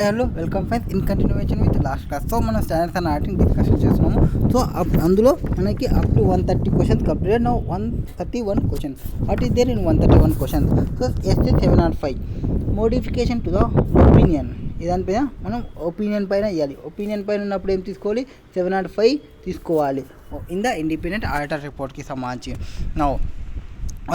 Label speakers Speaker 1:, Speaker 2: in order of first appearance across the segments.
Speaker 1: Hello welcome friends in continuation with last class. So మనం standards and auditing discussion చేస్తున్నాము. So అందులో మనకి up to 130 questions completed. Now 131 question. What is there in 131 questions? So SA 705 modification to the opinion. దానిపైన మనం opinion పైన ఇవ్వాలి. Opinion పైన ఉన్నప్పుడు ఏం తీసుకోవాలి? 705 తీసుకోవాలి ఇన్ ద ఇండిపెండెంట్ ఆడిటర్ రిపోర్ట్కి సంబంధించి. నౌ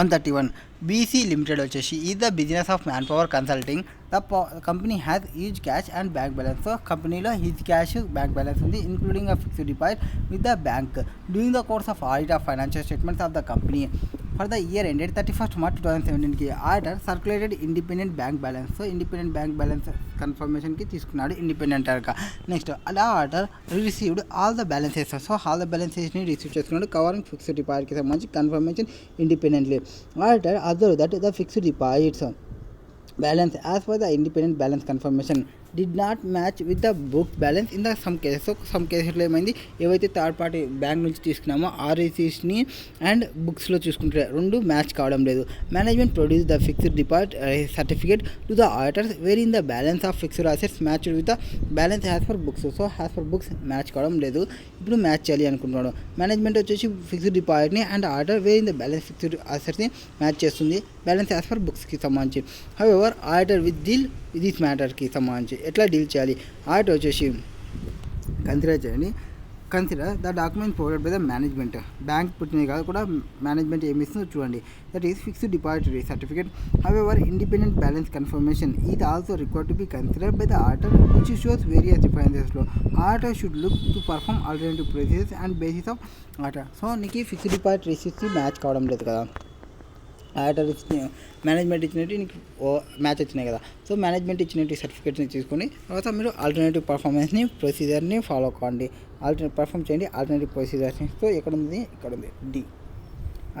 Speaker 1: 131 బీసీ లిమిటెడ్ వచ్చేసి is the business of manpower consulting. The company has huge cash and bank balance. So కంపెనీలో హ్యూజ్ క్యాష్ బ్యాంక్ బ్యాలెన్స్ ఉంది, including a fixed deposit with the bank. During the course of audit of financial statements of the company for the year ended 31st March 2017కి auditor circulated independent bank balance. So independent bank balance కన్ఫర్మేషన్కి తీసుకున్నాడు independent ఆర్గా. Next అలా auditor received all the balances. So all the బ్యాలెన్సెస్ని receive చేసుకున్నాడు covering fixed డిపాజిట్కి సంబంధించి confirmation independently. Auditor observe that the fixed deposits balance as per the independent balance confirmation did not match with the book balance in the some cases. So some cases ఏమైంది, ఏవైతే third party bank నుంచి తీసుకున్నామో ఆర్ఈసీస్ని and బుక్స్లో చూసుకుంటే రెండు match కావడం లేదు. Management produce the fixed deposit certificate to the auditors where in the balance of fixed assets matched with the balance as per books. So as per books match కావడం లేదు, ఇప్పుడు మ్యాచ్ చేయాలి అనుకుంటున్నాడు. మేనేజ్మెంట్ వచ్చేసి fixed డిపాజిట్ని and auditor where in the balance fixed అసెట్స్ని match చేస్తుంది balance as per బుక్స్కి సంబంధించి. However auditor with deal this మ్యాటర్కి సంబంధించి ఎట్లా డీల్ చేయాలి? ఆడిటర్ వచ్చేసి consider the document provided by the management. Bank పుట్టినవి కాదు కూడా మేనేజ్మెంట్ ఏమి ఇస్తుందో చూడండి. That is fixed depository certificate. However independent balance confirmation is also required to be considered by the auditor which shows various డిఫరెన్సెస్లో. Auditor should look to perform alternative procedures and basis of auditor. So నీకు fixed deposit receipts match కావడం లేదు కదా, auditor ఇచ్చిన management ఇచ్చినట్టు నీకు match వచ్చినాయి కదా. సో మేనేజ్మెంట్ ఇచ్చినట్టు సర్టిఫికేట్ని తీసుకొని తర్వాత మీరు ఆల్టర్నేటివ్ పర్ఫార్మెన్స్ని ప్రొసీజర్ని ఫాలో కావండి, పర్ఫామ్ చేయండి ఆల్టర్నేటివ్ ప్రొసీజర్స్ని. సో ఇక్కడ ఉంది డి.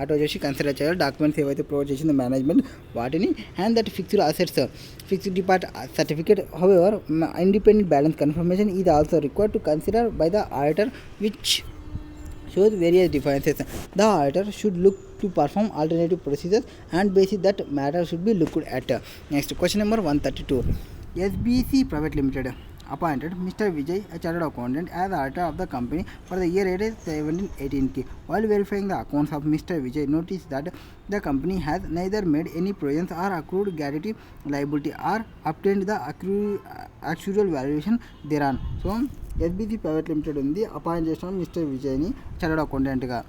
Speaker 1: ఆటో వచ్చేసి కన్సిడర్ చేయాలి డాక్యుమెంట్స్ ఏవైతే ప్రొవైడ్ చేసిందో మేనేజ్మెంట్ వాటిని and that fixed assets fixed deposit certificate. However independent balance confirmation is also required to consider by the auditor which shows various differences. The auditor should look to perform alternative procedures and basis that matter should be looked at. Next question number 132. SBC Private Limited appointed Mr. Vijay, a chartered accountant, as auditor of the company for the year ended 17-18. While verifying the accounts of Mr. Vijay, noticed that the company has neither made any provisions or accrued gratuity liability or obtained the actual valuation thereon. So SBC private limited ఉంది, appoint చేసిన Mr విజయ్ని chartered అకౌంటెంట్గా.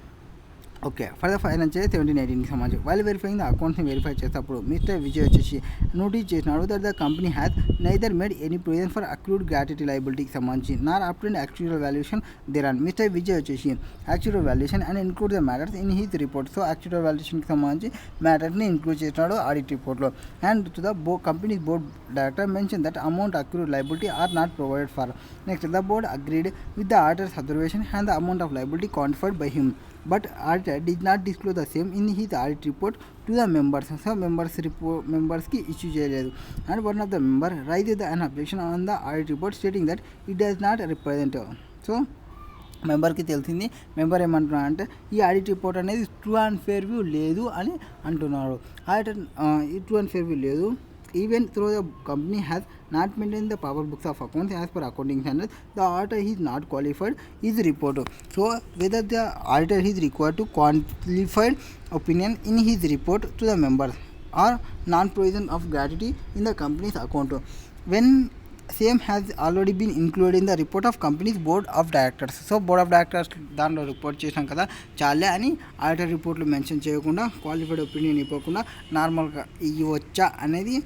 Speaker 1: Okay, for the financial 17-18కి సంబంధించి while verifying the అకౌంట్స్ని verify చేసేటప్పుడు Mr Vijay వచ్చేసి notice చేసినాడు that the company has neither made any provision for accrued gratuity లైబిలిటీకి సంబంధించి nor obtained actual valuation thereon. Mr Vijay వచ్చేసి actual valuation and include the matters in his report. So actual వాల్యుయేషన్కి సంబంధించి మ్యాటర్ని include చేసినాడు audit రిపోర్ట్లో. And to the company board director mention that amount accrued liability are not provided for. Next the board agreed with the auditor's observation and the amount of liability quantified by him. But auditor did not disclose the same in his audit report to the members. So members की issue చేయలేదు. And one of the member raised an objection on the audit report stating that it does not represent. So మెంబర్కి తెలిసింది, member ఏమంటున్నా అంటే ఈ audit report అనేది true and fair view లేదు అని అంటున్నాడు. Auditor true and fair view లేదు. Even though the company has not maintained the proper books of accounts as per accounting standards, the auditor is not qualified his report. So whether the auditor is required to qualified opinion in his report to the members or non-provision of gratuity in the company's account when same has already been included in the report of company's board of directors. So board of directors దాంట్లో report చేసాం కదా చాలే అని auditor రిపోర్ట్లో mention చేయకుండా qualified opinion ఇవ్వకుండా నార్మల్గా ఇవ్వచ్చా అనేది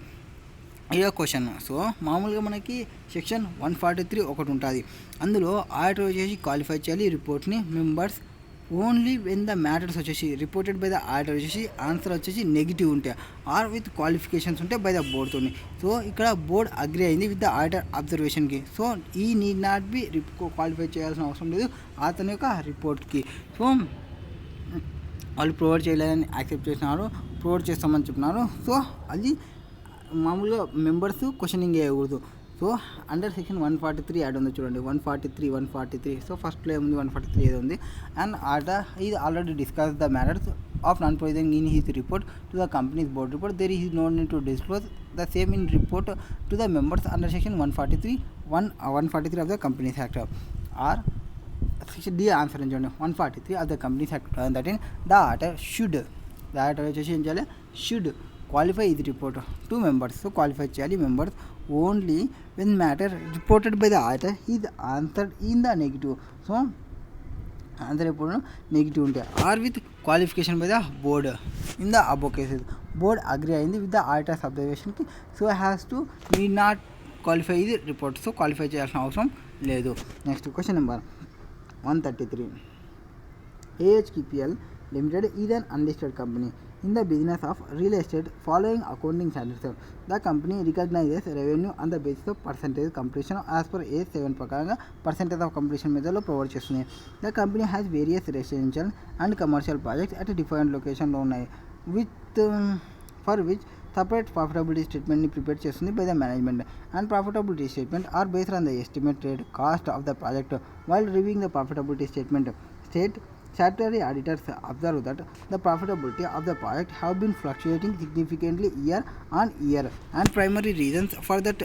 Speaker 1: ఇదే క్వశ్చన్. సో మామూలుగా మనకి సెక్షన్ 143 ఒకటి ఉంటుంది, అందులో ఆడిటర్ వచ్చేసి క్వాలిఫై చేయాలి రిపోర్ట్ని members only when the matters వచ్చేసి రిపోర్టెడ్ బై ద ఆడిటర్ వచ్చేసి ఆన్సర్ వచ్చేసి నెగిటివ్ ఉంటే ఆర్ విత్ క్వాలిఫికేషన్స్ ఉంటే బై ద బోర్డ్తో. సో ఇక్కడ బోర్డ్ అగ్రీ అయింది విత్ ద ఆడిటర్ అబ్జర్వేషన్కి. సో ఈ నీడ్ నాట్ బి క్వాలిఫై చేయాల్సిన అవసరం లేదు అతని యొక్క రిపోర్ట్కి. సో వాళ్ళు ప్రొవైడ్ చేయలేదని యాక్సెప్ట్ చేసినారు, ప్రొవైడ్ చేస్తామని చెప్పినారు. సో అది మామూలుగా మెంబర్స్ క్వశ్చనింగ్ చేయకూడదు. సో అండర్ సెక్షన్ 143 యాడ్ ఉంది చూడండి, 143. సో ఫస్ట్లో ఏముంది 143 ఏదో ఉంది. అండ్ ఆర్డర్ ఇది already discuss the matters of non-provisioning in his report to the company's board report, there is no need to disclose the same in report to the members under section 143 of the Companies Act. Or section D answer in 143 of the Companies Act, that in the auditor should qualify his report to members. So qualify chali members only when matter reported by the auditor is answered in the negative. So answer report negative unte or with qualification by the board. In the above cases, board agree అయింది with the auditor's observation కి, so has to need not qualify the report. So qualify చేయాల్సిన అవసరం లేదు. Next question number 133. AHKPL Limited is an unlisted company in the business of real estate following accounting standards. The company recognizes revenue on the basis of percentage completion as per A7 ప్రకారంగా percentage of completion మెథడ్లో provide చేస్తుంది. The company has various residential and commercial projects at different locations లో ఉన్నాయి, for which separate profitability statement ni prepared చేస్తుంది by the management, and profitability statement are based on the estimated cost of the project. While reviewing the profitability statement, statutory auditors observe that the profitability of the project have been fluctuating significantly year on year, and primary reasons for that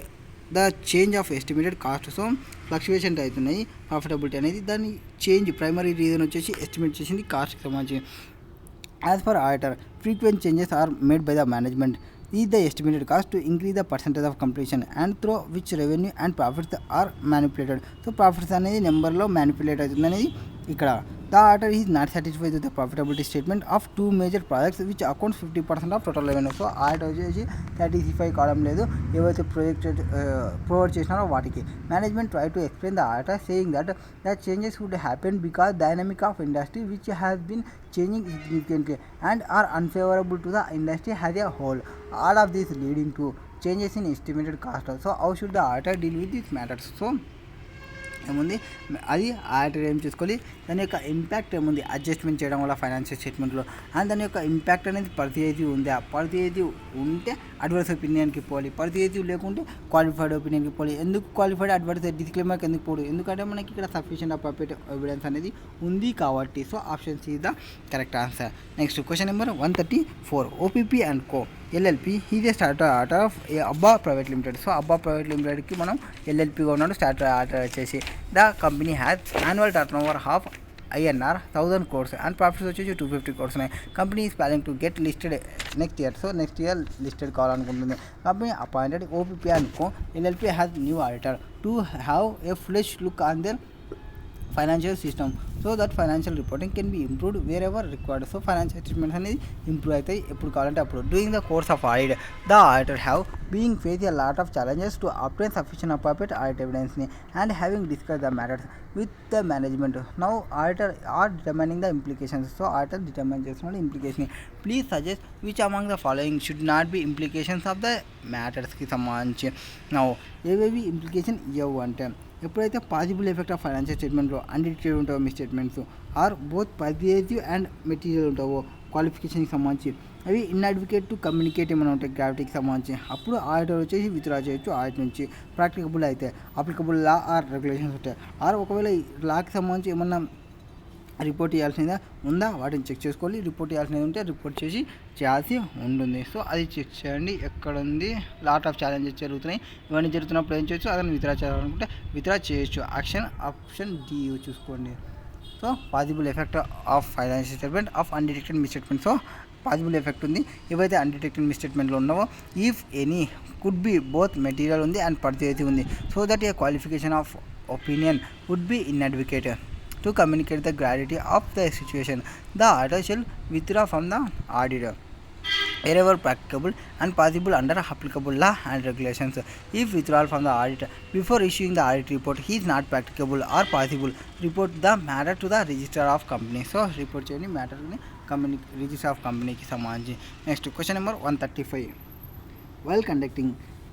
Speaker 1: the change of estimated cost. So fluctuation అవుతున్నాయి profitability అనేది, దాని change primary reason వచ్చేసి estimate చేసింది కాస్ట్కి సంబంధించి. As per auditor, frequent changes are made by the management is the estimated cost to increase the percentage of completion, and through which revenue and profits are manipulated. So profits అనేది నెంబర్లో manipulate అవుతుంది అనేది ఇక్కడ. The auditor is not satisfied with the profitability statement of two major projects which accounts 50% of total revenue. So auditor వచ్చేసి satisfy కావడం లేదు ఏవైతే project provide చేసినారో వాటికి. Management try to explain the auditor saying that the changes would happen because dynamic of industry which has been changing significantly and are unfavorable to the industry as a whole. All of this leading to changes in estimated cost. So how should the auditor deal with these matters? So ఏముంది అది auditor ఏం చేసుకోవాలి, దాని యొక్క impact ఏముంది adjustment చేయడం వల్ల financial స్టేట్మెంట్లో, and దాని యొక్క ఇంపాక్ట్ అనేది పర్తియేటివ్ ఉంది. ఆ పర్తియేటివ్ ఉంటే అడ్వర్స్ ఒపీనియన్కి పోవాలి, పర్తియేటివ్ లేకుంటే క్వాలిఫైడ్ ఒపీనియన్కి పోవాలి. ఎందుకు క్వాలిఫైడ్ అడ్వర్స్ డిస్క్లైమర్కి ఎందుకు పోడు, ఎందుకంటే మనకి ఇక్కడ సఫిషియెంట్ అప్రోప్రియేట్ ఎవిడెన్స్ అనేది ఉంది కాబట్టి. So option C the correct answer. Next question number 134. OPP and Co. LLP is a statutory auditor of Abba private limited. So Abba private లిమిటెడ్కి మనం ఎల్ఎల్పిగా ఉన్నాడు స్టార్టర్ ఆర్డర్ వచ్చేసి. The company has annual turnover of INR 1000 crores and profits వచ్చేసి 250 crores ఉన్నాయి. Company is planning to get listed next year. So next year listed కావాలనుకుంటుంది. Company appointed OPP and Co. LLP has new auditor to have a fresh look on their financial system so that financial reporting can be improved wherever required. So financial statements అనేది improve అవుతాయి ఎప్పుడు కావాలంటే అప్పుడు. Doing the course of audit the auditor have being face a lot of challenges to obtain sufficient appropriate audit ఎవిడెన్స్ని and having discuss the matters with the management. Now auditor are determining the implications. So auditor determine చేస్తున్నాడు implication. Please suggest which among the following should not be implications of the మ్యాటర్స్కి సంబంధించి. Now ఏవేవి implication ఇవ్వవు అంటే, ఎప్పుడైతే possible effect of financial స్టేట్మెంట్లో undetected ఉంటావో misstatements are both pervasive and material ఉంటావో క్వాలిఫికేషన్కి సంబంధించి, అవి ఇన్అడ్వకేట్ టు కమ్యూనికేట్ ఏమైనా ఉంటాయి గ్రావిటీకి సంబంధించి, అప్పుడు ఆడిటర్ వచ్చేసి విత్డ్రా చేయొచ్చు ఆడిట్ నుంచి. ప్రాక్టికబుల్ అయితే అప్లికబుల్ లా ఆర్ రెగ్యులేషన్స్ ఉంటాయి. ఆర్ ఒకవేళ లాకి సంబంధించి ఏమన్నా రిపోర్ట్ చేయాల్సిందా ఉందా వాటిని చెక్ చేసుకోవాలి. రిపోర్ట్ చేయాల్సినది ఉంటే రిపోర్ట్ చేయాల్సి ఉంటుంది. సో అది చెక్ చేయండి. ఎక్కడ ఉంది లాట్ ఆఫ్ ఛాలెంజెస్ జరుగుతున్నాయి, ఇవన్నీ జరుగుతున్నప్పుడు ఏం చేయొచ్చు, అదని విత్డ్రా చేయాలనుకుంటే విత్డ్రా చేయొచ్చు. ఆప్షన్ డి చూసుకోండి. So possible effect of financial statement of undetected misstatement. So possible effect ఉంది ఏవైతే అన్డిటెక్టెడ్ మిస్టేట్మెంట్లో ఉన్నావో. If any could be both material ఉంది అండ్ పర్చేజివ్ ఉంది. So that a qualification of opinion would be inadequate to communicate the gravity of the situation. The auditor shall withdraw from the auditor wherever practicable and possible under applicable law and regulations. If withdrawal from the audit before issuing the audit report is not practicable or possible, report the matter to the registrar of company. So report cheyandi matter ni company registrar of company ki sambanధించి. Next question number 135. While conducting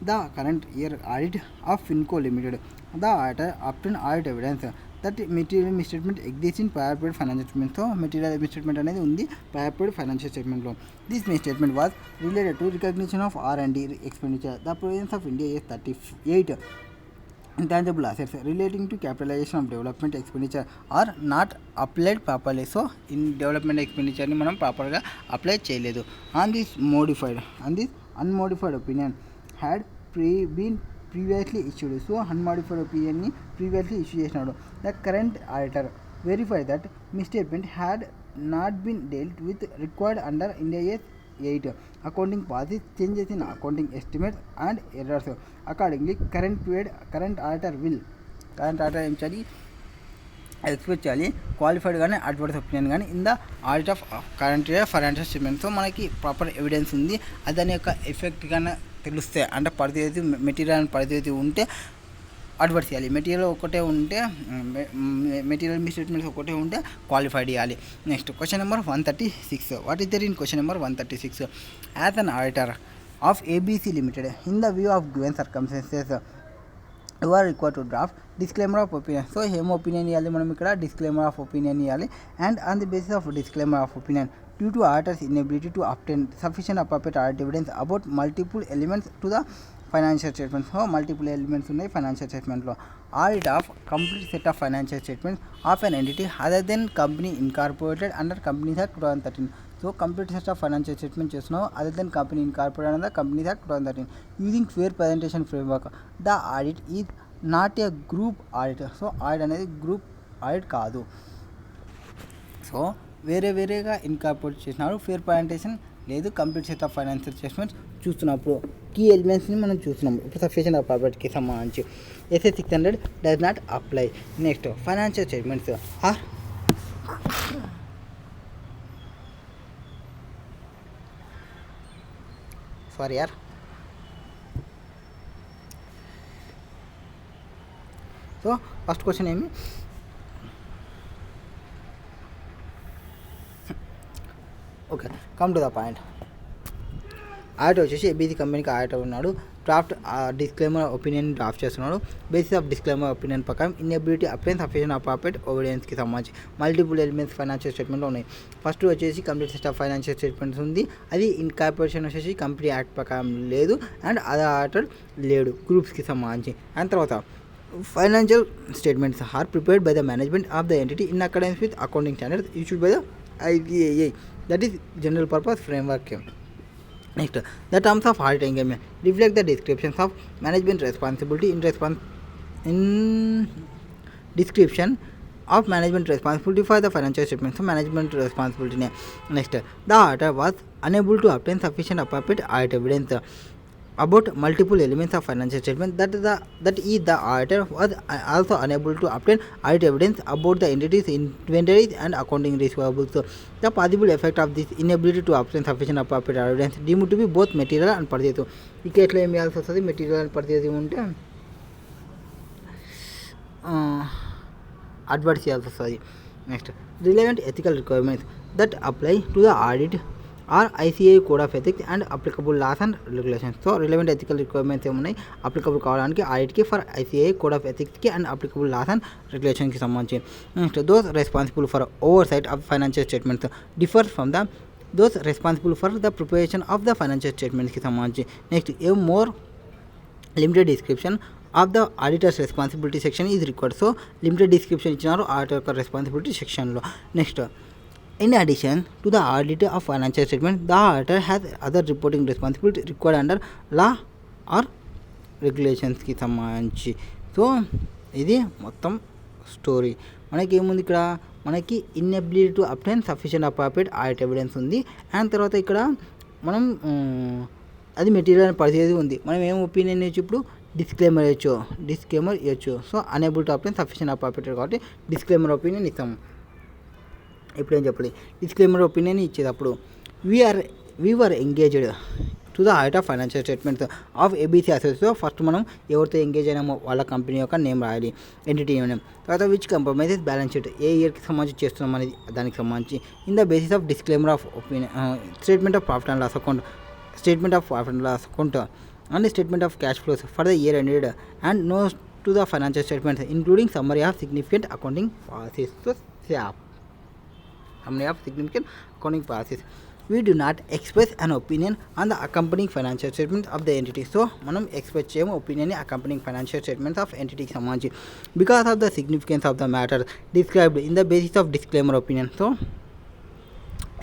Speaker 1: the current year audit of Finco Limited, the auditor obtained audit evidence that material misstatement exists in prior period financial statement. So material misstatement అనేది ఉంది prior period financial statement లో. This misstatement was related to recognition of R&D expenditure. The provisions of India is 38 intangible assets relating to capitalization of development expenditure are not applied properly. So in development expenditure ni manam proper ga apply cheyaledu. On this unmodified opinion had been previously issued. So unmodified opinion ni previously issue chesinadu. The current auditor verified that misstatement had not been dealt with required under India 8 accounting policies, changes in accounting estimates and errors. Accordingly, current auditor ఏం చేయాలి, expect చేయాలి qualified కానీ adverse opinion కానీ in the audit of current year financial స్టేట్మెంట్తో మనకి proper evidence ఉంది, అది దాని యొక్క ఎఫెక్ట్ కానీ తెలుస్తే అంటే పరిధి మెటీరియల్ పరిధి ఉంటే అడ్వర్స్ చేయాలి, మెటీరియల్ ఒకటే ఉంటే మెటీరియల్ మిస్టేట్మెంట్స్ ఒకటే ఉంటే క్వాలిఫైడ్ చేయాలి. Next question number 136. What is there in question number 136? As an auditor of ABC limited in the view of given circumstances you are required to draft disclaimer of opinion. So ఏం opinion ఇవ్వాలి మనం ఇక్కడ, disclaimer of opinion ఇవ్వాలి. And on the basis of disclaimer of opinion due to auditor's inability to obtain sufficient appropriate audit evidence about multiple elements to the financial statements. Multiple elements ఉన్నాయి financial స్టేట్మెంట్లో. Audit of complete set of financial statements of an entity other than company incorporated under companies act 2013. So complete set of financial statement చేస్తున్నావు other than company incorporated under companies act 2013 using fair presentation framework. The audit is not a group audit. So audit అనేది group audit కాదు. So వేరేగా incorporate చేసినారు, fair presentation లేదు, complete set of financial statements చూస్తున్నప్పుడు key ఎలిమెంట్స్ని మనం చూస్తున్నాం. ఇప్పుడు sufficient of ప్రాపర్టీకి సంబంధించి SA 600 does not apply. Next financial statements are sorry యార్ సో ఫస్ట్ క్వశ్చన్ ఏమి, okay come to the point. Auditor వచ్చేసి ఏబీసీ కంపెనీకి ఆడిటర్ ఉన్నాడు, డ్రాఫ్ట్ డిస్క్లైమర్ ఒపీనియన్ డ్రాఫ్ట్ చేస్తున్నాడు. బేసిస్ ఆఫ్ డిస్క్లైమర్ ఒపీనియన్ ప్రకారం ఇన్ఎబిలిటీ అప్లైన్ సఫిషియెంట్ అప్రోప్రియేట్ ఎవిడెన్స్కి సంబంధించి మల్టిపుల్ ఎలిమెంట్స్ ఫైనాన్షియల్ స్టేట్మెంట్లో ఉన్నాయి. ఫస్ట్ వచ్చేసి complete set of financial statements ఉంది, అది ఇన్కార్పొరేషన్ వచ్చేసి కంపెనీ యాక్ట్ ప్రకారం లేదు, అండ్ అదర్ ఆడిటర్ లేడు గ్రూప్స్కి సంబంధించి. అండ్ తర్వాత financial statements are prepared by the management of the entity in accordance with accounting standards issued by the IGAI, that is general purpose framework. Next, the terms of auditing reflect the descriptions of management responsibility in description of management responsibility for the financial statements. So management responsibility. Next, the auditor was unable to obtain sufficient appropriate audit evidence about multiple elements of financial statement. That is the auditor was also unable to obtain audit evidence about the entities inventories and accounting receivables. So the possible effect of this inability to obtain sufficient appropriate evidence deemed to be both material and persuasive. ఇక ఎట్లా ఏం చేయాల్సి వస్తుంది, material and పర్చేసివ్ ఉంటే adverse చేయాల్సి వస్తుంది. Next relevant ethical requirements that apply to the audit are ICAI code of ethics and applicable laws and regulations. So relevant ethical requirements ఏమున్నాయి applicable కావడానికి ఆడిట్కి, ఫర్ ICAI కోడ్ ఆఫ్ ఎథిక్స్కి and applicable laws and రెగ్యులేషన్కి సంబంధించి. Next those responsible for oversight of financial statements differ from the those responsible for the preparation of the financial స్టేట్మెంట్స్కి సంబంధించి. Next a more limited description of the auditor's responsibility section is required. So limited description ఇచ్చినారు auditor యొక్క responsibility సెక్షన్లో. Next in addition to the audit of financial statement, the auditor has other reporting responsibility required under law or regulations కి సంబంధించి. So ఇది మొత్తం story. మనకి ఏముంది ఇక్కడ, మనకి inability to obtain sufficient appropriate audit evidence ఉంది. అండ్ తర్వాత ఇక్కడ మనం అది మెటీరియల్ పరిస్థితి ఉంది. మనం ఏం ఒపీనియన్ ఇవ్వచ్చు, ఇప్పుడు డిస్క్లైమర్ ఇవ్వచ్చు. So unable to obtain sufficient appropriate కాబట్టి డిస్క్లైమర్ ఒపీనియన్ ఇస్తాము. ఇప్పుడు ఏం చెప్పాలి, డిస్క్లైమర్ ఒపీనియన్ ఇచ్చేటప్పుడు we were engaged to the audit of financial statements of ABC అసోసియేట్స్లో ఫస్ట్ మనం ఎవరితో ఎంగేజ్ అయినామో వాళ్ళ కంపెనీ యొక్క నేమ్ రాయాలి, ఎంటిటీ నేమ్. తర్వాత విచ్ కంప్రమైజెస్ బ్యాలెన్స్ షీట్ ఏ ఇయర్కి సంబంధించి చేస్తున్నాం అనేది దానికి సంబంధించి. In the basis of disclaimer of opinion statement of profit and loss account, statement of profit and loss account and statement of cash flows for the year ended and notes to the financial statements including summary of significant accounting policies. So SAP, summary of significant accounting policies. we do not express an opinion on the accompanying financial statements of the entity. So మనం express చేయము opinion accompanying financial statements of ఎంటిటీకి సంబంధించి because of the significance of the matter described in the basis of disclaimer opinion. So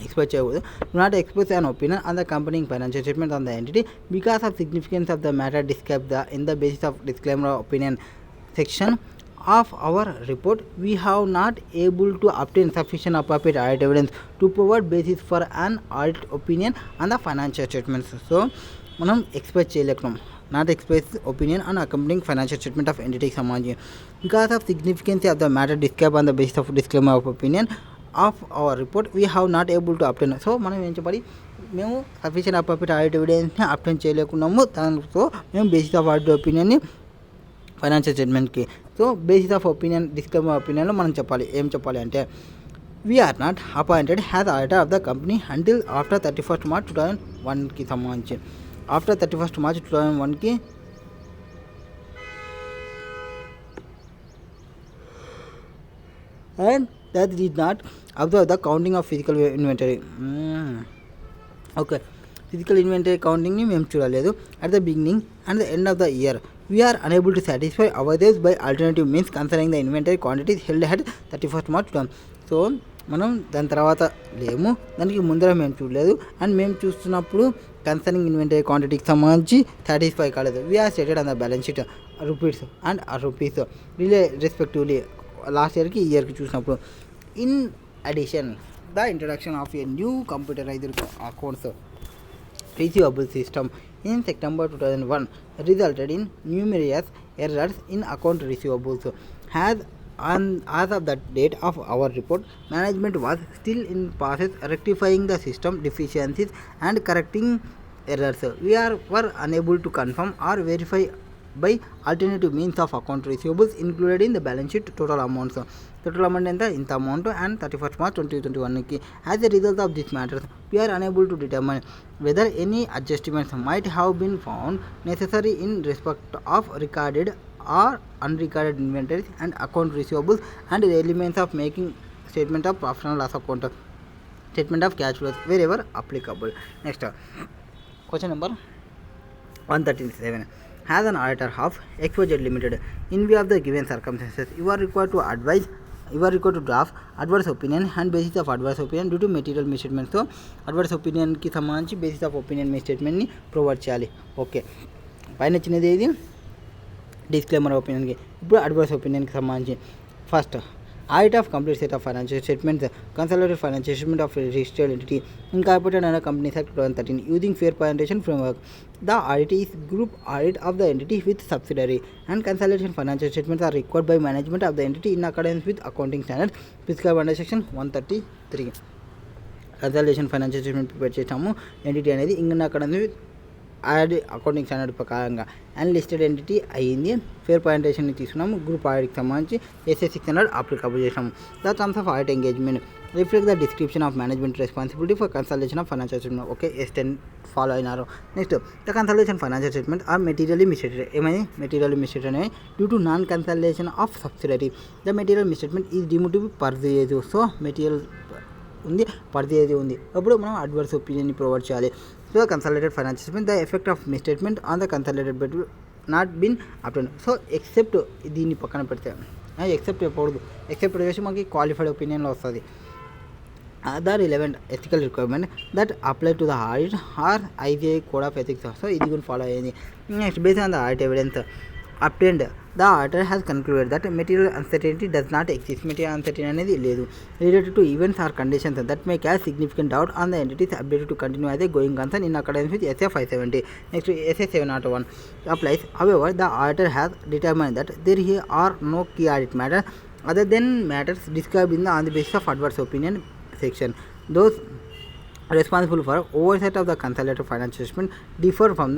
Speaker 1: express చేయకూడదు. Do not express an opinion on the accompanying financial statement on the entity because of significance of the matter described in the basis of disclaimer opinion section of our report. We have not able to obtain sufficient appropriate audit evidence to provide basis for an audit opinion on the financial statements. So మనం express చేయలేకున్నాం. Not express opinion on accompanying financial statement of ఎంటిటీకి సంబంధించి because of significance of the matter describe on the basis of disclaimer of opinion of our report we have not able to obtain. So మనం ఏం చెప్పాలి, మేము sufficient appropriate audit ఎవిడెన్స్ని obtain చేయలేకున్నాము. దానితో మేము బేసిస్ ఆఫ్ ఆడిట్ ఒపీనియన్ని financial స్టేట్మెంట్కి. So basis of opinion disclaimer ఒపీనియన్లో మనం చెప్పాలి, ఏం చెప్పాలి అంటే we are not appointed has auditor of the company until after 31st March 2001కి సంబంధించి ఆఫ్టర్ 31st March 2001కి and that did not observe the counting of physical inventory. Okay, physical inventory counting ni మేము చూడలేదు. At the beginning and the end of the year we are unable to satisfy ourselves by alternative means concerning the inventory quantities held at 31st March 2000. So మనం దాని తర్వాత లేము, దానికి ముందర మేము చూడలేదు. అండ్ మేము చూస్తున్నప్పుడు కన్సర్నింగ్ ఇన్వెంటరీ క్వాంటిటీకి సంబంధించి సాటిస్ఫై కాలేదు. Were stated on the balance sheet rupees and rupees respectively last ఇయర్కి ఈ ఇయర్కి చూసినప్పుడు. In addition the introduction of a new computerised accounts receivable system in September 2001 resulted in numerous errors in account receivables. As of the date of our report, management was still in process rectifying the system deficiencies and correcting errors. Were unable to confirm or verify by alternative means of account receivables included in the balance sheet total amounts. Total amount ఎంత ఇంత amount and 31st March 2021కి. As a result of this matter, we are unable to determine whether any adjustments might have been found necessary in respect of recorded or unrecorded inventories and account receivables and the elements of making statement of profit and loss account, statement of cash flows wherever applicable. Next question number 137. As an auditor of XYZ Limited, in view of the given circumstances, you are required to draft adverse opinion and basis of adverse opinion due to material misstatements. So adverse opinion కి సంబంధించి basis of opinion misstatement ని provide చేయాలి. Okay, పైన చిన్నది ఇది disclaimer ఒపీనియన్కి. ఇప్పుడు adverse ఒపీనియన్కి సంబంధించి first audit of complete set of financial statements, consolidated financial statement of a registered entity incorporated under Companies Act 2013 using fair presentation framework. The audit is group audit of the entity with subsidiary, and consolidation financial statements are required by management of the entity in accordance with accounting standards prescribed under section 133. Consultation financial statement prepare చేసాము. Entity అనేది ఇంక అక్కడ audit accounting standard ప్రకారంగా and listed entity అయ్యింది. Fair పాయింటేషన్ని తీసుకున్నాము. Group ఆడిట్కి సంబంధించి ఎస్ఎస్ 600 అప్లికబుల్ చేసాము. The terms of audit engagement reflect the description of management responsibility for consultation of financial statement. Okay, S10 follow అయినారు. Next the consultation financial statement are materially misstated. ఏమైంది materially misstated అనేది due to non consultation of subsidiary. The material misstatement is deemed to be purchase. So material ఉంది, purchase ఉంది. అప్పుడు మనం adverse ఒపీనియన్ని provide చేయాలి. So consolidated financial statement, the effect of misstatement on the consolidated but not been obtained. So except దీన్ని పక్కన పెడితే except చెప్పకూడదు. Except చేసి మనకి క్వాలిఫైడ్ ఒపీనియన్లో వస్తుంది. the relevant ethical requirement that apply to the audit or ICAI code of ethics. So ఇది కూడా follow అయ్యింది. Next based on the audit evidence obtained, the auditor has concluded that material uncertainty does not exist. Material uncertainty అనేది లేదు related to events or conditions that may cause significant doubt on the entity's ability to continue as a going concern in accordance with SA 570. Next, SA 701 applies. However, the auditor has determined that there are no key audit matters other than matters described in the on the basis of adverse opinion section. Those responsible for oversight of the consolidated financial statement differ from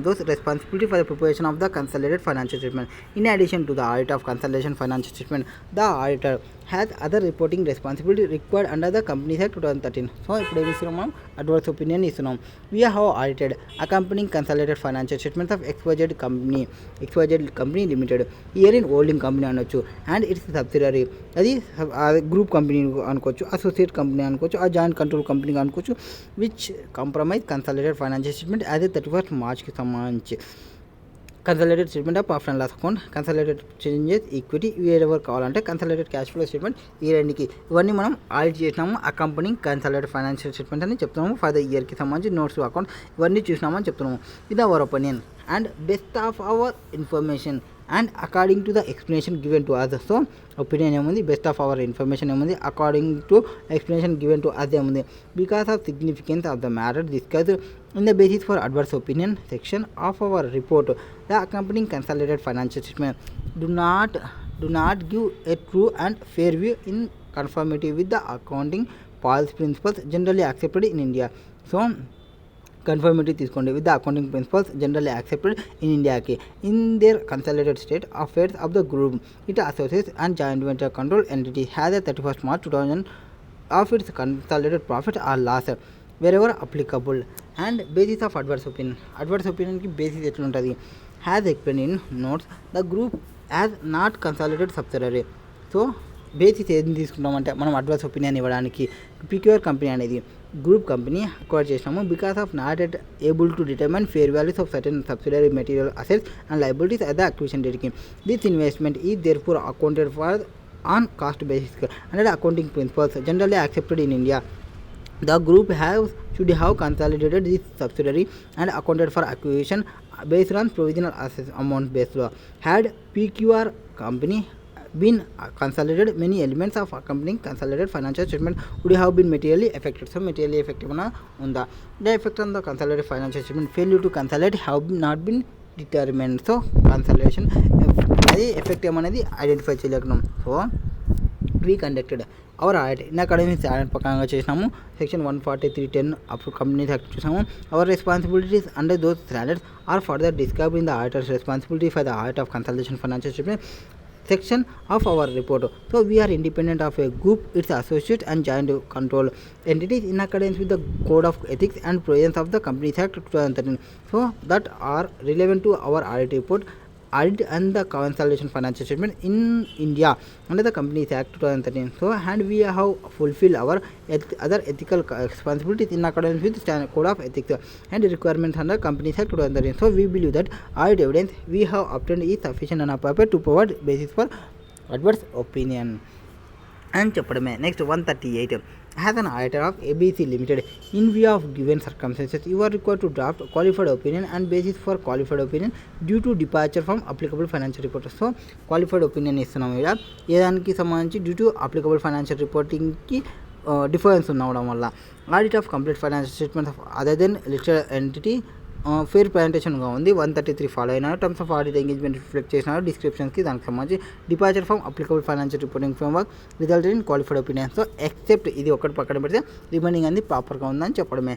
Speaker 1: those responsibility for the preparation of the consolidated financial statement. In addition to the audit of consolidation financial statement, the auditor has other reporting responsibility required under the companies act 2013. So ఇప్పుడు ఏమి ఇస్తున్నాం, మనం adverse opinion ఇస్తున్నాం. We have audited accompanying consolidated financial statements of XYZ company limited, year in holding company అనొచ్చు, and its subsidiary, అది group company అనుకోవచ్చు, associate company అనుకోవచ్చు, ఆ జాయింట్ కంట్రోల్ కంపెనీ అనుకోవచ్చు, which compromise consolidated financial statement as a 31st మార్చ్కి సంబంధించి consolidated statement of profit and loss account, consolidated changes equity, ఎవరు కావాలంటే కన్సాలిడేటెడ్ క్యాష్ ఫ్లో స్టేట్మెంట్, ఈ రెండుకి ఇవన్నీ మనం ఆడిట్ చేసినాము. అకంపెనింగ్ కన్సాలిడేటెడ్ ఫైనాన్షియల్ స్టేట్మెంట్ అని చెప్తున్నాము. ఫర్ ద ఇయర్కి సంబంధించి నోట్స్ అకౌంట్ ఇవన్నీ చూసినామని చెప్తున్నాము. ఇది our opinion and best of our information and according to the explanation given to us. So opinion ఏముంది, బెస్ట్ ఆఫ్ అవర్ ఇన్ఫర్మేషన్ ఏముంది, according to explanation given to us ఏముంది. Because of significance of the matter discuss in the basis for adverse opinion section of our report, the accompanying consolidated financial statement do not give a true and fair view in conformity with the accounting policy principles generally accepted in India. So conformity తీసుకోండి with the accounting principles generally accepted in ఇండియాకి in their consolidated state affairs of the group, it associates and joint venture control entity has a 31st March 2000 of its consolidated profit or loss wherever applicable. And basis of adverse opinionకి basis ఎట్లుంటుంది, has explain in notes the group as not consolidated subsidiary. So basis ఏం తీసుకుంటామంటే మనం adverse opinion ఇవ్వడానికి పిక్యూర్ company అనేది group company acquire చేసినాము because of not at able to determine fair values of certain subsidiary material assets and liabilities at the acquisition డేట్కి. This investment is therefore accounted for on cost basis and accounting principles generally accepted in India. The group should have consolidated this subsidiary and accounted for acquisition based on provisional assets amount based law. Had PQR company been consolidated, many elements of accompanying consolidated financial statement would have been materially affected. So materially effective unda. The effect on the consolidated financial statement failure to consolidate have not been determined. So consolidation అది effect ఏమనేది identify చేయలేకున్నాం. So we conducted our audit in accordance with audit ప్రకారంగా చేసినాము. Section 143(10) అప్పుడు companies act చూసాము. Our responsibilities under those standards are further described in the auditor's responsibility for the audit of consultation financial statement section of our report. So we are independent of a group, its associates and joint control entities in accordance with the code of ethics and provisions of the Companies Act 2013. So that are relevant to our audit report, audit and the consolidation financial statement in India under the Companies Act 2013. So and we have fulfilled our other ethical responsibilities in accordance with the code of ethics and requirements under Companies Act 2013. So we believe that audit evidence we have obtained is sufficient and appropriate to provide basis for adverse opinion. And చెప్పడమే. Next 138. As an auditor of ABC Limited, in view of given circumstances, you are required to draft qualified opinion and basis for qualified opinion due to departure from applicable financial reporting. So qualified opinion ఇస్తున్నాం ఇక్కడ ఏ దానికి సంబంధించి due to applicable financial రిపోర్టింగ్కి difference ఉండడం వల్ల audit of complete financial statements of other than listed entity fair ప్రజెంటేషన్గా ఉంది. 133 ఫాలో అయినారు. Terms of audit engagement reflect చేసినారు. డిస్క్రిప్షన్స్కి దానికి సంబంధించి departure from applicable financial reporting framework resulted in qualified opinion. So except ఇది ఒకటి పక్కన పెడితే రిమైనింగ్ అన్ని ప్రాపర్గా ఉందని చెప్పడమే.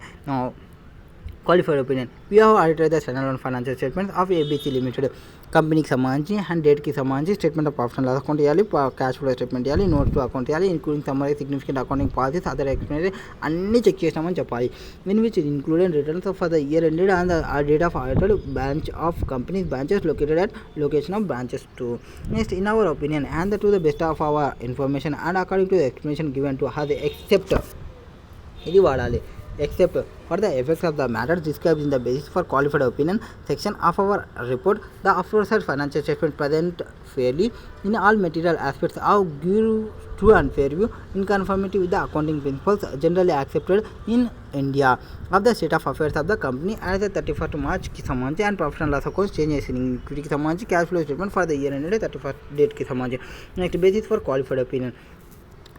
Speaker 1: Qualified opinion we have audited the standard financial statements of ABC limited కంపెనీకి సంబంధించి అండ్ డేట్కి సంబంధించి statement of profit and loss account ఇవ్వాలి, క్యాష్ ఫ్లో స్టేట్మెంట్ ఇవ్వాలి, నోట్స్ టు అకౌంట్ ఇవ్వాలి, including summary significant accounting policies other explanatory అన్నీ check చేసినామని చెప్పాలి. In which included returns for the year ended and the date of audited branch of companies branches located at location of branches to. Next in our opinion and to the best of our information and according to the explanation given to have except ఇది వాడాలి. Except for the effects of the matters described in the basis for qualified opinion section of our report, the aforesaid financial statement present fairly in all material aspects of give true and fair view in conformity with the accounting principles generally accepted in India of the state of affairs of the company as a 31st March కి సంబంధించి and profit and loss accounts change చేసింది వీటికి సంబంధించి cash flow statement for the year ended 31st డేట్కి సంబంధించి. Next basis for qualified opinion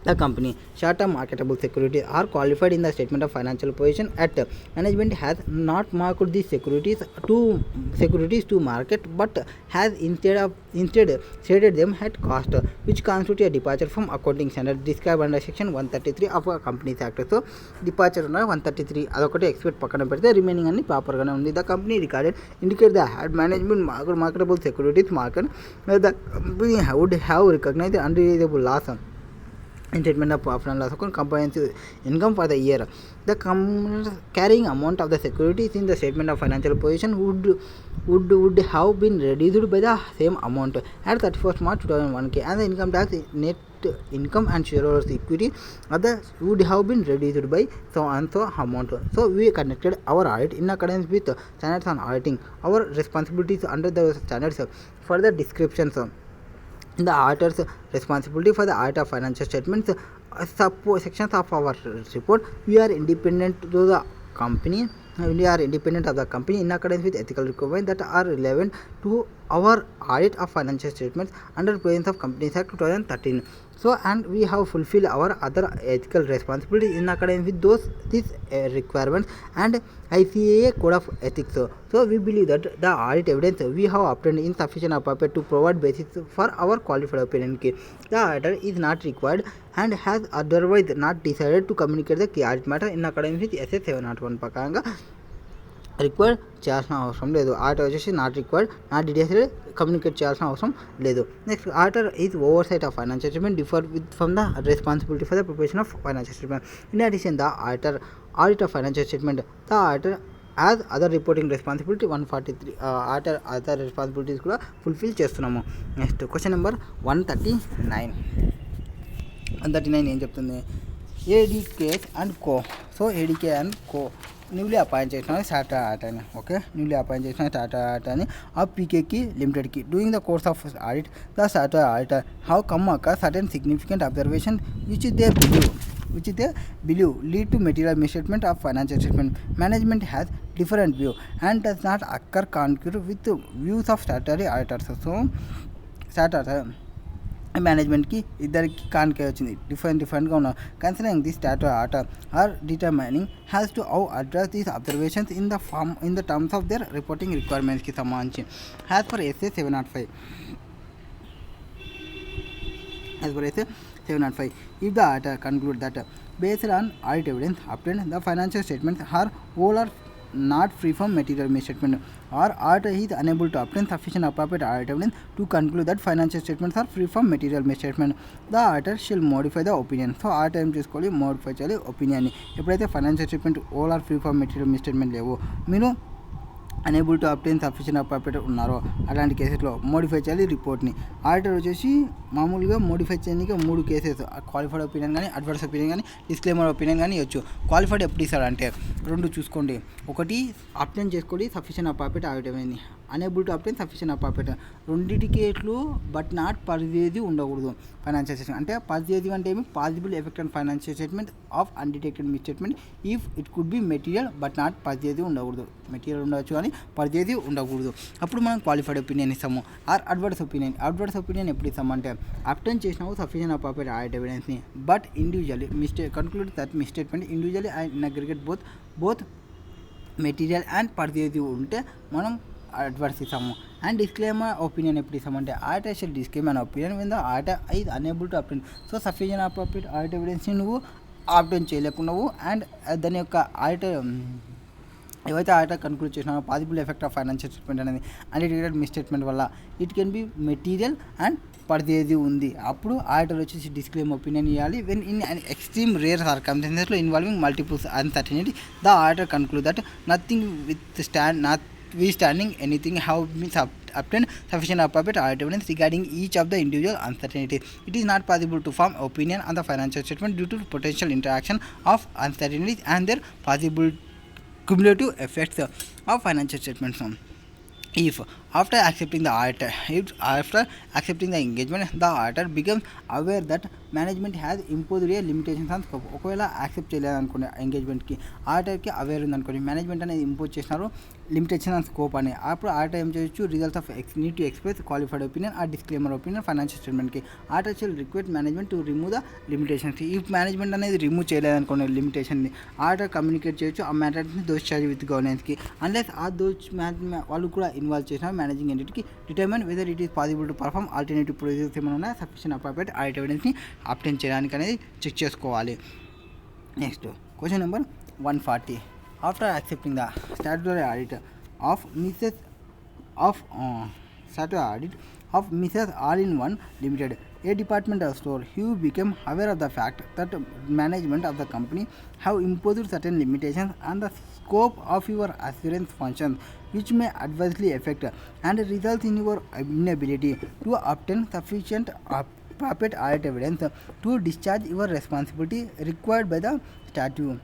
Speaker 1: the company short-term marketable securities are qualified in the statement of financial position at management has not marked these securities to market but has instead stated them at cost, which constitute a departure from accounting standard described under section 133 of a Companies Act. So departure under 133 adokate expect పక్కన పెడితే remaining అన్ని proper గానే ఉంది. The company recorded indicate the had management marketable securities market the company would have recognized unrealizable loss in statement of profit and loss account comprehensive income for the year. The carrying amount of the securities in the statement of financial position would have been reduced by the same amount at 31st March 2001, and the income tax, net income and shareholders equity others would have been reduced by so and so amount. So we conducted our audit in accordance with standards on auditing. Our responsibilities under the standards for the descriptions. The auditor's responsibility for the audit of financial statements, sections of our report. We are independent to the company. We are independent of the company in accordance with ethical requirements that are relevant to our audit of financial statements under Provisions of Companies Act 2013. So, and we have fulfilled our other ethical responsibilities in accordance with these requirements and ICAA Code of Ethics. So, we believe that the audit evidence we have obtained insufficient appropriate to provide basis for our qualified opinion. The auditor is not required and has otherwise not decided to communicate the key audit matter in accordance with SS 701 ప్రకారంగా required చేయాల్సిన అవసరం లేదు. Auditor వచ్చేసి not required, not decided, communicate చేయాల్సిన అవసరం లేదు. Next, auditor is oversight of financial statement differ with from the responsibility for the preparation of financial statement. In addition the auditor audit of financial statement, the auditor as other reporting responsibility 143 auditor other responsibilities కూడా fulfil చేస్తున్నాము. Next question number 139 ఏం చెప్తుంది? ADKS and Co. So ADK and Co newly appoint చేసిన statutory auditor అని, okay, newly appoint చేసిన statutory auditor అని ఆ పీకేకి లిమిటెడ్కి doing the course of audit the statutory auditor have come అక్క certain significant observation which they believe lead to material misstatement of financial statement. Management has different view and does not occur concur with the views of statutory auditors. So statutory మేనేజ్మెంట్కి ఇద్దరికి కాన్కే వచ్చింది, డిఫరెంట్గా ఉన్నారు. Considering the statutory auditor are determining has to how address these observations in the terms of their reporting రిక్వైర్మెంట్స్కి సంబంధించి as per SA 705. If the auditor conclude that based on audit evidence obtained, the financial statements are whole or not free from material misstatement, or auditor is unable to obtain sufficient appropriate audit evidence to conclude that financial statements are free from material misstatement, the auditor shall modify the opinion. So auditor ఏం చేసుకోవాలి? Modify చేయాలి ఒపీనియన్ని. ఎప్పుడైతే financial statement all are free from material misstatement లేవో, మీరు unable to obtain sufficient appropriate ఉన్నారో అలాంటి కేసెస్లో మోడిఫై చేయాలి రిపోర్ట్ని. ఆడిటర్ వచ్చేసి మామూలుగా మోడిఫై చేయడానికి 3 కేసెస్, క్వాలిఫైడ్ ఒపీనియన్ కానీ, అడ్వర్స్ ఒపీనియన్ కానీ, డిస్క్లైమర్ ఒపీనియన్ కానీ ఇవ్వచ్చు. క్వాలిఫైడ్ ఎప్పుడు ఇస్తాడంటే 2 చూసుకోండి. ఒకటి అప్టైన్ చేసుకోండి సఫిషియెంట్ అప్రాప్రియేట్ ఆడిటర్ అయింది, unable to obtain sufficient appropriate. రెండింటికేట్లు బట్ నాట్ పర్వేది ఉండకూడదు ఫైనాన్షియల్ స్టేట్మెంట్. అంటే పర్వేది అంటే ఏమి? Possible effect on financial statement of undetected misstatement if it could be material but not pervasive ఉండకూడదు. Material ఉండవచ్చు కానీ pervasive ఉండకూడదు. అప్పుడు మనం క్వాలిఫైడ్ ఒపీనియన్ ఇస్తాము. ఆర్ అడ్వర్స్ ఒపీనియన్ ఎప్పుడు ఇస్తామంటే అప్టైన్ చేసినాము సఫిషియెంట్ అప్రాప్రియేట్ ఆడిట్ ఎవిడెన్స్ని but individually conclude that misstatement individually and in aggregate both material and పర్వేది ఉంటే మనం అడ్వర్స్ ఇస్తాము. అండ్ డిస్క్లైమర్ ఒపీనియన్ ఎప్పుడు ఇస్తామంటే auditor shall disclaim an opinion when the auditor is unable to obtain. So sufficient appropriate audit ఎవిడెన్స్ని నువ్వు obtain చేయలేకున్నావు and దాని యొక్క ఆడిటర్ ఏవైతే ఆడిటర్ కన్క్లూడ్ చేసినారో possible effect of financial statement అనేది అన్డిటెక్టెడ్ మిస్ స్టేట్మెంట్ వల్ల it can be material and పర్దేది ఉంది. అప్పుడు ఆడిటర్ వచ్చేసి డిస్క్లైమ్ ఒపీనియన్ ఇవ్వాలి. When in an extreme rare సర్కమ్స్టాన్సెస్లో involving multiples uncertainty the auditor conclude that nothing with notwithstanding anything have been obtained sufficient appropriate audit evidence regarding each of the individual uncertainty. It is not possible to form opinion on the financial statement due to potential interaction of uncertainties and their possible cumulative effects of financial statements. If after accepting the engagement, the auditor becomes aware that management has imposed a limitations on scope. ఒకవేళ accept చేయలేదు అనుకోండి ఎంగేజ్మెంట్కి, ఆడిటర్కి aware ఉంది అనుకోండి management అనేది impose చేసినారు limitation on scope అని, అప్పుడు auditor ఏం చేయొచ్చు? Results of need to express qualified opinion ఆ డిస్క్లైమర్ ఒపీనియన్ ఫైనాన్షియల్ స్టేట్మెంట్కి. Auditor shall request management to remove the limitations. ఈ మేనేజ్మెంట్ అనేది రిమూవ్ చేయలేదు అనుకోండి లిమిటేషన్ని, ఆడిటర్ కమ్యూనికేట్ చేయొచ్చు ఆ మ్యాటర్స్ని దోష్ చార్జ్ విత్ గవర్నెన్స్కి. అన్లెస్ ఆ దోష్ వాళ్ళు కూడా ఇన్వాల్వ్ చేసిన మేనేజింగ్ ఎంటిటీకి determine whether it is possible to perform alternative procedures ఏమైనా ఉన్నాయి సఫిషియెంట్ అప్రాప్రియేట్ ఆడిట్ ఎవిడెన్స్ని అప్టైన్ చేయడానికి అనేది చెక్ చేసుకోవాలి. Next question number 140. After accepting the statutory audit of Mrs of statutory audit of Mrs. All-in-One Limited, a departmental store. He became aware of the fact that management of the company have imposed certain limitations on the scope of your assurance functions, which may adversely affect and result in your inability to obtain sufficient appropriate audit evidence to discharge your responsibility required by the statute.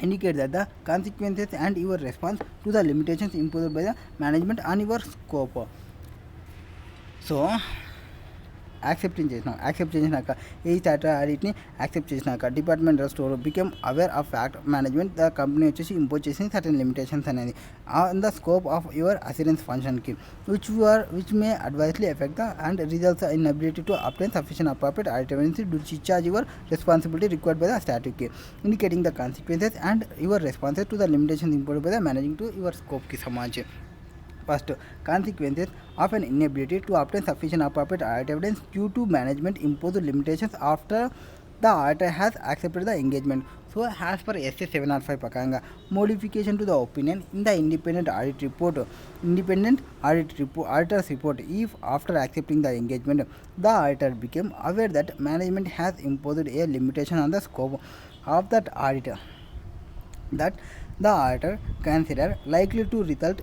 Speaker 1: Indicate that the consequences and your response to the limitations imposed by the management on your scope. So accept చేసినాక ఈ statutory ఆడిట్ని accept చేసినాక departmental store became aware of fact management the company వచ్చేసి impose చేసింది certain limitations అనేది on the scope of your assurance ఫంక్షన్కి which may adversely affect the and results in ability to obtain sufficient appropriate audit evidence to discharge your responsibility required by the స్టాట్యూట్కి indicating the consequences and your responses to the limitations imposed by the managing to your స్కోప్కి సంబంధించి. First, consequences of an inability to obtain sufficient appropriate audit evidence due to management imposed limitations after the auditor has accepted the engagement. So, as per SA 705 ప్రకారంగా modification to the opinion in the independent auditor's report, if after accepting the engagement, the auditor became aware that management has imposed a limitation on the scope of that audit that the auditor consider likely to result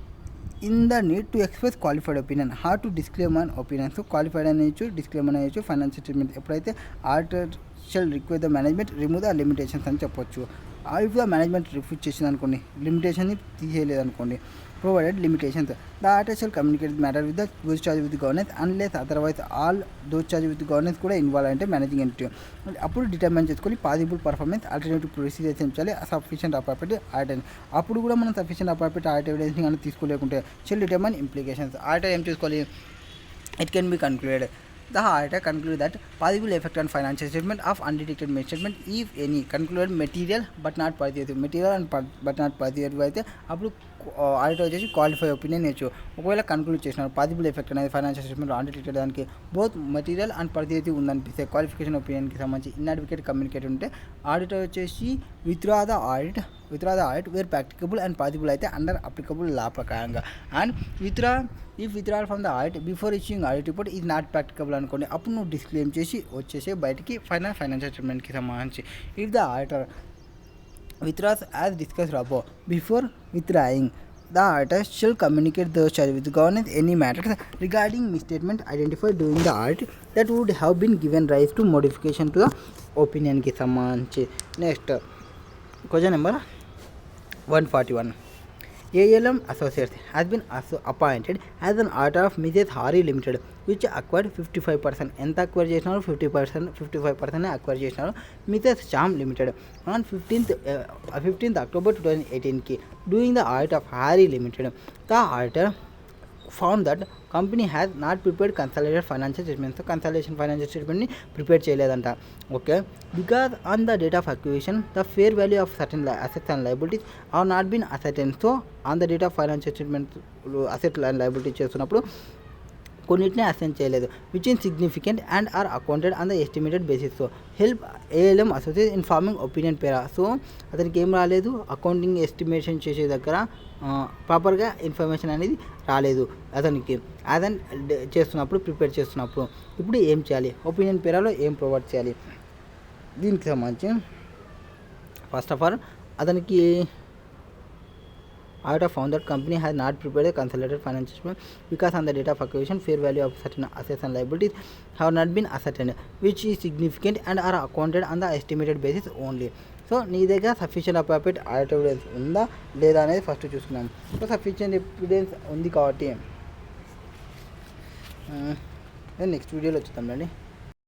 Speaker 1: in the need to express qualified opinion, how to disclaim an opinion. So qualified అనేచ్చు disclaim అనేచ్చు financial statement ఎప్పుడైతే auditor shall require the management remove the limitations అని చెప్పొచ్చు. If the management refuse చేసింది అనుకోండి, లిమిటేషన్ని తీసేయలేదు అనుకోండి, provided limitations, the auditor shall communicate the matter with those charged with governance unless otherwise all those charged with governance కూడా involve అంటే managing entity అప్పుడు determine చేసుకొని possible performance alternative procedures ఎంచాలి sufficient appropriate audit. అప్పుడు కూడా మనం sufficient appropriate audit ఎవిడెన్స్ని కానీ తీసుకోలేకుంటే షెల్ డిటర్మైన్ ఇంప్లికేషన్స్. ఆడిటర్ ఏం చేసుకోవాలి? It can be concluded. The auditor concluded that possible effect on financial statement of undetected misstatement, if any, concluded material but not persuasive. Material and but not persuasive అయితే అప్పుడు auditor వచ్చేసి qualify opinion ఇవ్వచ్చు. ఒకవేళ conclude చేసినారు possible effect అనేది financial statement undetected దానికి both material and pervasive ఉందనిపిస్తే qualification ఒపీనియన్కి సంబంధించి ఇన్అడ్వకేట్ కమ్యూనికేట్ ఉంటే ఆడిటర్ వచ్చేసి withdraw the audit where practicable and possible అయితే అండర్ అప్లికబుల్ లా ప్రకారంగా. And withdrawal from the audit before issuing audit report is not practicable అనుకోండి, అప్పుడు నువ్వు డిస్క్లెయిమ్ చేసి వచ్చేసి బయటికి ఫైనాన్షియల్ స్టేట్మెంట్కి సంబంధించి. If the auditor withdraws as discussed above, before withdrawing, the auditor shall communicate those charged with governance any matters regarding misstatement identified during the audit that would have been given rise to modification to the opinion కి సంబంధించి. Next question number 141. ALM Associates has been appointed as an auditor of Mrs. Hari Limited, which acquired 55%. ఎంత acquire చేసినారు? 55% acquire చేసినారు Mrs Shyam limited on 15th October 2018కి. Doing the audit of Harry limited, the auditor found that company has not prepared consolidated financial statements. So consolidation financial statement ni prepare చేయలేదంట. Okay, because on the date of acquisition the fair value of certain assets and liabilities are not been ascertained. So on the date of financial statement asset and liability చేస్తున్నప్పుడు కొన్నిటిని అసెంట్ చేయలేదు, which in significant and are accounted on the estimated basis. So help ALM associate in forming opinion para. So అతనికి ఏం రాలేదు, accounting estimation చేసే దగ్గర ప్రాపర్గా ఇన్ఫర్మేషన్ అనేది రాలేదు అతనికి అతను ప్రిపేర్ చేస్తున్నప్పుడు. ఇప్పుడు ఏం చేయాలి? ఒపీనియన్ పేరాలో ఏం ప్రొవైడ్ చేయాలి? దీనికి సంబంధించి ఫస్ట్ ఆఫ్ ఆల్ అతనికి auditor found that company has not prepared a consolidated financial statement because on the date of acquisition fair value of certain assets and liabilities have not been ascertained, which is significant and are accounted on the estimated basis only. So నీ దగ్గర sufficient appropriate audit evidence ఉందా లేదా అనేది first చూసుకున్నాం. So sufficient evidence ఉంది కాబట్టి next వీడియోలో వచ్చేద్దాం అండి.